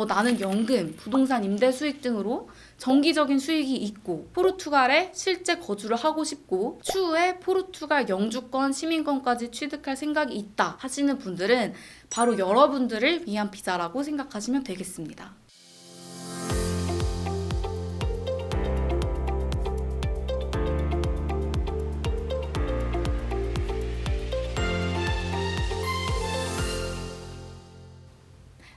나는 연금, 부동산 임대 수익 등으로 정기적인 수익이 있고 포르투갈에 실제 거주를 하고 싶고 추후에 포르투갈 영주권, 시민권까지 취득할 생각이 있다 하시는 분들은 바로 여러분들을 위한 비자라고 생각하시면 되겠습니다.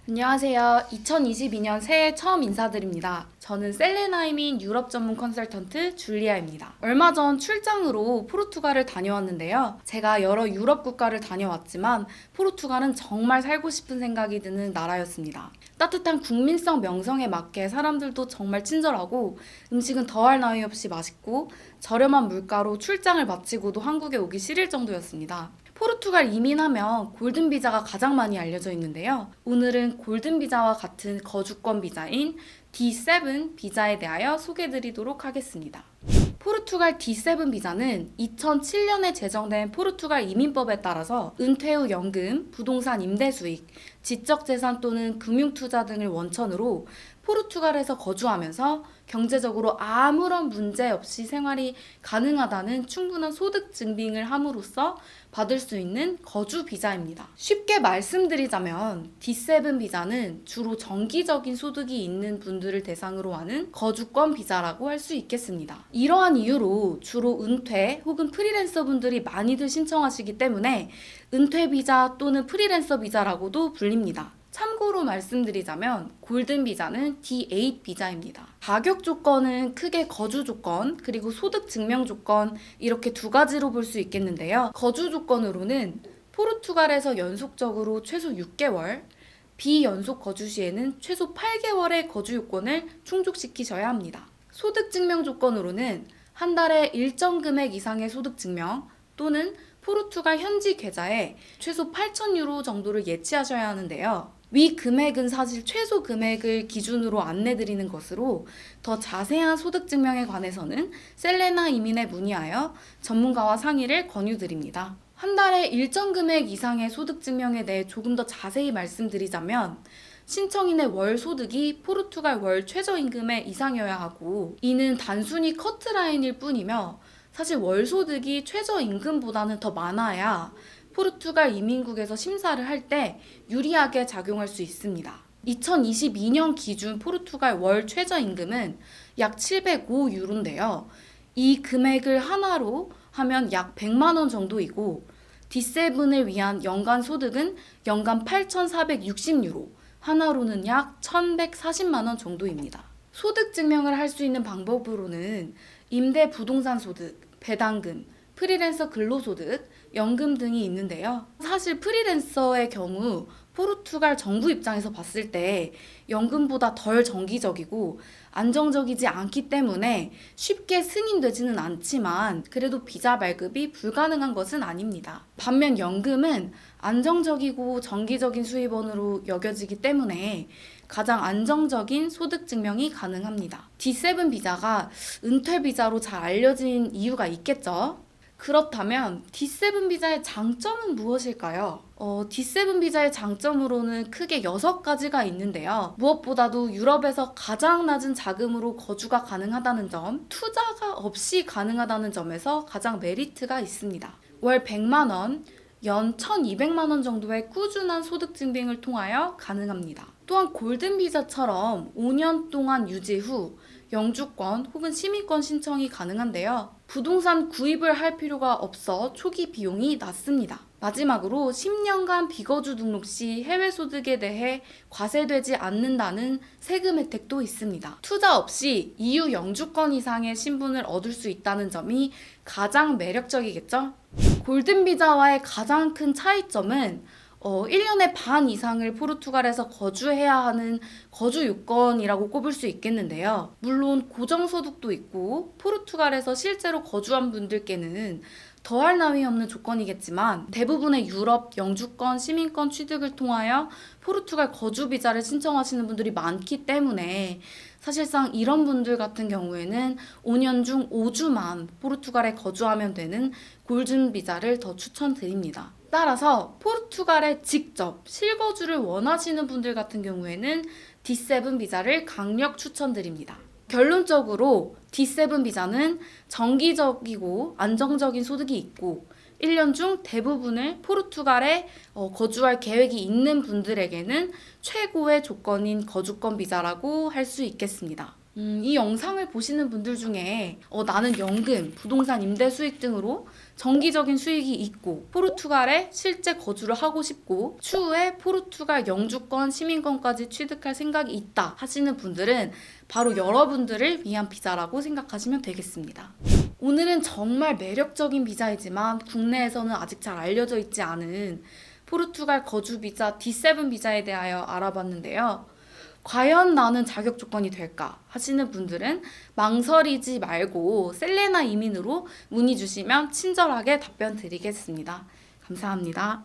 안녕하세요. 2022년 새해 처음 인사드립니다. 저는 셀레나이민 유럽 전문 컨설턴트 줄리아입니다. 얼마 전 출장으로 포르투갈을 다녀왔는데요. 제가 여러 유럽 국가를 다녀왔지만 포르투갈은 정말 살고 싶은 생각이 드는 나라였습니다. 따뜻한 국민성 명성에 맞게 사람들도 정말 친절하고 음식은 더할 나위 없이 맛있고 저렴한 물가로 출장을 마치고도 한국에 오기 싫을 정도였습니다. 포르투갈 이민하면 골든 비자가 가장 많이 알려져 있는데요. 오늘은 골든 비자와 같은 거주권 비자인 D7 비자에 대하여 소개해드리도록 하겠습니다. 포르투갈 D7 비자는 2007년에 제정된 포르투갈 이민법에 따라서 은퇴 후 연금, 부동산 임대 수익, 지적재산 또는 금융투자 등을 원천으로 포르투갈에서 거주하면서 경제적으로 아무런 문제 없이 생활이 가능하다는 충분한 소득 증빙을 함으로써 받을 수 있는 거주 비자입니다. 쉽게 말씀드리자면 D7 비자는 주로 정기적인 소득이 있는 분들을 대상으로 하는 거주권 비자라고 할 수 있겠습니다. 이러한 이유로 주로 은퇴 혹은 프리랜서 분들이 많이들 신청하시기 때문에 은퇴 비자 또는 프리랜서 비자라고도 불립니다. 참고로 말씀드리자면 골든 비자는 D8 비자입니다. 자격 조건은 크게 거주 조건 그리고 소득 증명 조건 이렇게 두 가지로 볼 수 있겠는데요. 거주 조건으로는 포르투갈에서 연속적으로 최소 6개월, 비연속 거주 시에는 최소 8개월의 거주 요건을 충족시키셔야 합니다. 소득 증명 조건으로는 한 달에 일정 금액 이상의 소득 증명 또는 포르투갈 현지 계좌에 최소 8,000유로 정도를 예치하셔야 하는데요. 위 금액은 사실 최소 금액을 기준으로 안내드리는 것으로 더 자세한 소득 증명에 관해서는 셀레나 이민에 문의하여 전문가와 상의를 권유드립니다. 한 달에 일정 금액 이상의 소득 증명에 대해 조금 더 자세히 말씀드리자면 신청인의 월 소득이 포르투갈 월 최저임금의 이상이어야 하고 이는 단순히 커트라인일 뿐이며 사실 월 소득이 최저임금보다는 더 많아야 포르투갈 이민국에서 심사를 할 때 유리하게 작용할 수 있습니다. 2022년 기준 포르투갈 월 최저임금은 약 705유로인데요. 이 금액을 하나로 하면 약 100만 원 정도이고 D7을 위한 연간 소득은 연간 8,460유로, 하나로는 약 1,140만 원 정도입니다. 소득 증명을 할 수 있는 방법으로는 임대 부동산 소득, 배당금, 프리랜서 근로소득, 연금 등이 있는데요. 사실 프리랜서의 경우 포르투갈 정부 입장에서 봤을 때 연금보다 덜 정기적이고 안정적이지 않기 때문에 쉽게 승인되지는 않지만 그래도 비자 발급이 불가능한 것은 아닙니다. 반면 연금은 안정적이고 정기적인 수입원으로 여겨지기 때문에 가장 안정적인 소득 증명이 가능합니다. D7 비자가 은퇴 비자로 잘 알려진 이유가 있겠죠? 그렇다면 D7 비자의 장점은 무엇일까요? D7 비자의 장점으로는 크게 6가지가 있는데요. 무엇보다도 유럽에서 가장 낮은 자금으로 거주가 가능하다는 점, 투자가 없이 가능하다는 점에서 가장 메리트가 있습니다. 월 100만 원, 연 1,200만 원 정도의 꾸준한 소득 증빙을 통하여 가능합니다. 또한 골든 비자처럼 5년 동안 유지 후 영주권 혹은 시민권 신청이 가능한데요. 부동산 구입을 할 필요가 없어 초기 비용이 낮습니다. 마지막으로 10년간 비거주 등록 시 해외 소득에 대해 과세되지 않는다는 세금 혜택도 있습니다. 투자 없이 EU 영주권 이상의 신분을 얻을 수 있다는 점이 가장 매력적이겠죠? 골든 비자와의 가장 큰 차이점은 1년에 반 이상을 포르투갈에서 거주해야 하는 거주 요건이라고 꼽을 수 있겠는데요. 물론 고정소득도 있고 포르투갈에서 실제로 거주한 분들께는 더할 나위 없는 조건이겠지만 대부분의 유럽 영주권, 시민권 취득을 통하여 포르투갈 거주 비자를 신청하시는 분들이 많기 때문에 사실상 이런 분들 같은 경우에는 5년 중 5주만 포르투갈에 거주하면 되는 골든 비자를 더 추천드립니다. 따라서 포르투갈에 직접 실거주를 원하시는 분들 같은 경우에는 D7 비자를 강력 추천드립니다. 결론적으로 D7 비자는 정기적이고 안정적인 소득이 있고 1년 중 대부분을 포르투갈에 거주할 계획이 있는 분들에게는 최고의 조건인 거주권 비자라고 할 수 있겠습니다. 이 영상을 보시는 분들 중에 나는 연금, 부동산 임대 수익 등으로 정기적인 수익이 있고 포르투갈에 실제 거주를 하고 싶고 추후에 포르투갈 영주권, 시민권까지 취득할 생각이 있다 하시는 분들은 바로 여러분들을 위한 비자라고 생각하시면 되겠습니다. 오늘은 정말 매력적인 비자이지만 국내에서는 아직 잘 알려져 있지 않은 포르투갈 거주 비자 D7 비자에 대하여 알아봤는데요. 과연 나는 자격 조건이 될까 하시는 분들은 망설이지 말고 셀레나 이민으로 문의 주시면 친절하게 답변 드리겠습니다. 감사합니다.